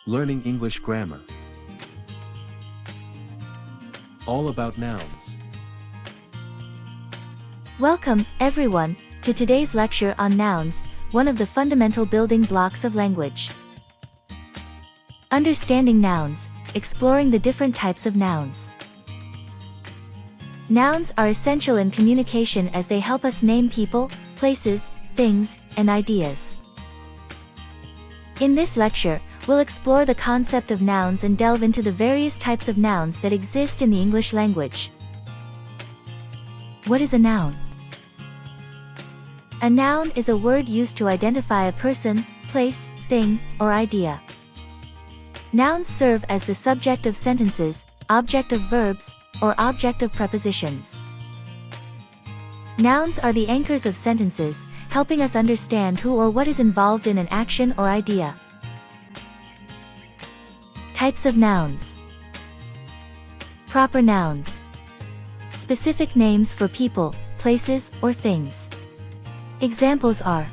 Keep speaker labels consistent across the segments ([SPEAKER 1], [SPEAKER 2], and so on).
[SPEAKER 1] Learning English grammar. All about nouns.
[SPEAKER 2] Welcome, everyone, to today's lecture on nouns, one of the fundamental building blocks of language. Understanding nouns, exploring the different types of nouns. Nouns are essential in communication as they help us name people, places, things, and ideas. In this lecture, we'll explore the concept of nouns and delve into the various types of nouns that exist in the English language. What is a noun? A noun is a word used to identify a person, place, thing, or idea. Nouns serve as the subject of sentences, object of verbs, or object of prepositions. Nouns are the anchors of sentences, helping us understand who or what is involved in an action or idea. Types of nouns. Proper nouns. Specific names for people, places, or things. Examples are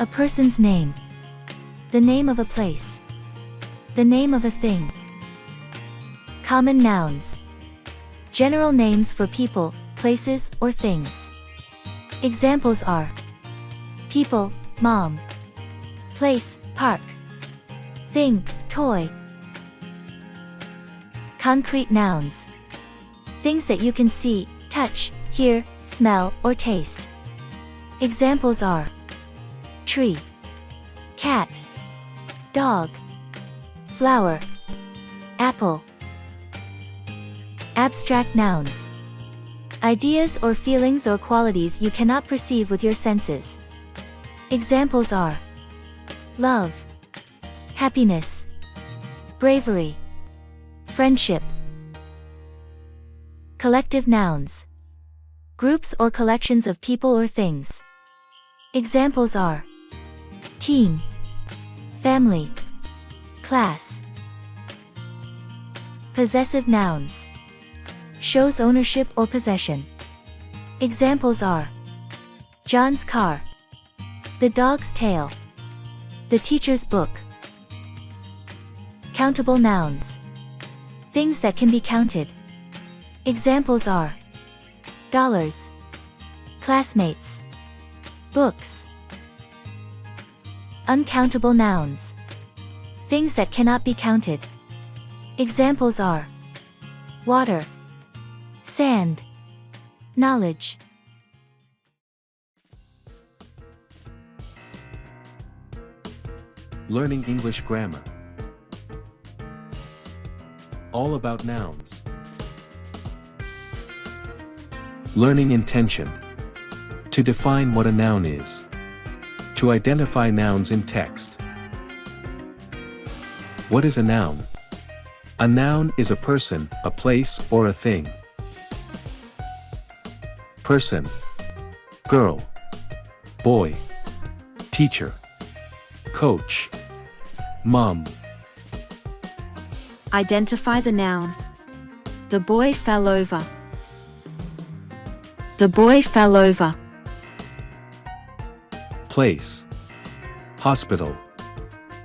[SPEAKER 2] a person's name, the name of a place, the name of a thing. Common nouns. General names for people, places, or things. Examples are people, mom, place, park, thing, toy. Concrete nouns. Things that you can see, touch, hear, smell, or taste. Examples are tree, cat, dog, flower, apple. Abstract nouns. Ideas or feelings or qualities you cannot perceive with your senses. Examples are love, happiness, bravery, friendship. Collective nouns. Groups or collections of people or things. Examples are team, family, class. Possessive nouns. Shows ownership or possession. Examples are John's car, the dog's tail, the teacher's book. Countable nouns. Things that can be counted. Examples are dollars, classmates, books. Uncountable nouns. Things that cannot be counted. Examples are water, sand, knowledge.
[SPEAKER 1] Learning English grammar. All about nouns. Learning intension. To define what a noun is. To identify nouns in text. What is a noun? A noun is a person, a place, or a thing. Person. Girl. Boy. Teacher. Coach. Mom.
[SPEAKER 3] Identify the noun. The boy fell over. The boy fell over.
[SPEAKER 1] Place. Hospital.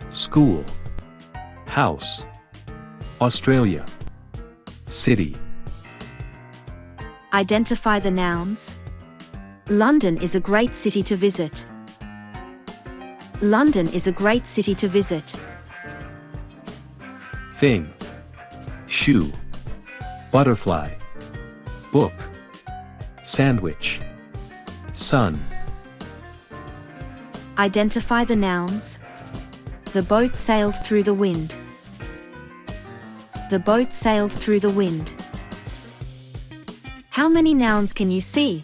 [SPEAKER 1] School. House. Australia. City.
[SPEAKER 3] Identify the nouns. London is a great city to visit. London is a great city to visit.
[SPEAKER 1] Thing. Shoe. Butterfly. Book. Sandwich. Sun.
[SPEAKER 3] Identify the nouns. The boat sailed through the wind. The boat sailed through the wind. How many nouns can you see?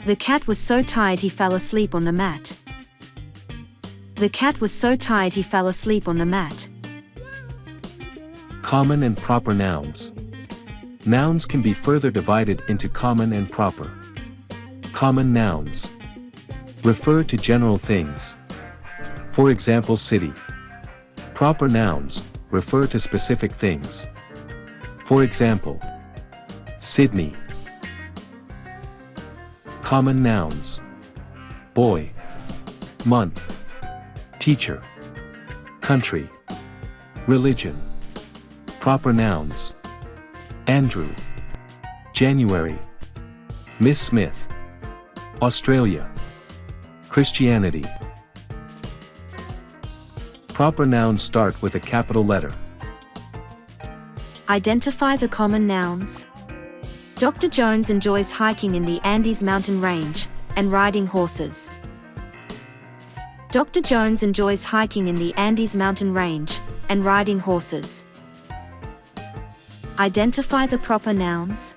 [SPEAKER 3] The cat was so tired he fell asleep on the mat. The cat was so tired he fell asleep on the mat.
[SPEAKER 1] Common and proper nouns. Nouns can be further divided into common and proper. Common nouns refer to general things. For example, city. Proper nouns refer to specific things. For example, Sydney. Common nouns. Boy. Month. Teacher. Country. Religion. Proper nouns. Andrew. January. Miss Smith. Australia. Christianity. Proper nouns start with a capital letter.
[SPEAKER 3] Identify the common nouns. Dr. Jones enjoys hiking in the Andes mountain range and riding horses. Dr. Jones enjoys hiking in the Andes mountain range and riding horses. Identify the proper nouns.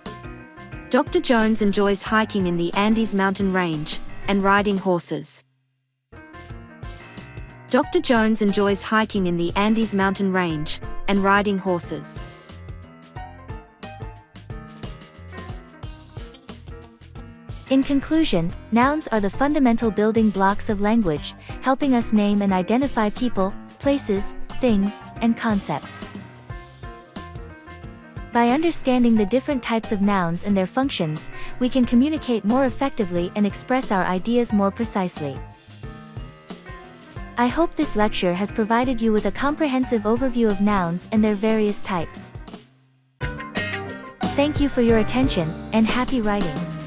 [SPEAKER 3] Dr. Jones enjoys hiking in the Andes mountain range and riding horses. Dr. Jones enjoys hiking in the Andes mountain range and riding horses.
[SPEAKER 2] In conclusion, nouns are the fundamental building blocks of language, helping us name and identify people, places, things, and concepts. By understanding the different types of nouns and their functions, we can communicate more effectively and express our ideas more precisely. I hope this lecture has provided you with a comprehensive overview of nouns and their various types. Thank you for your attention, and happy writing!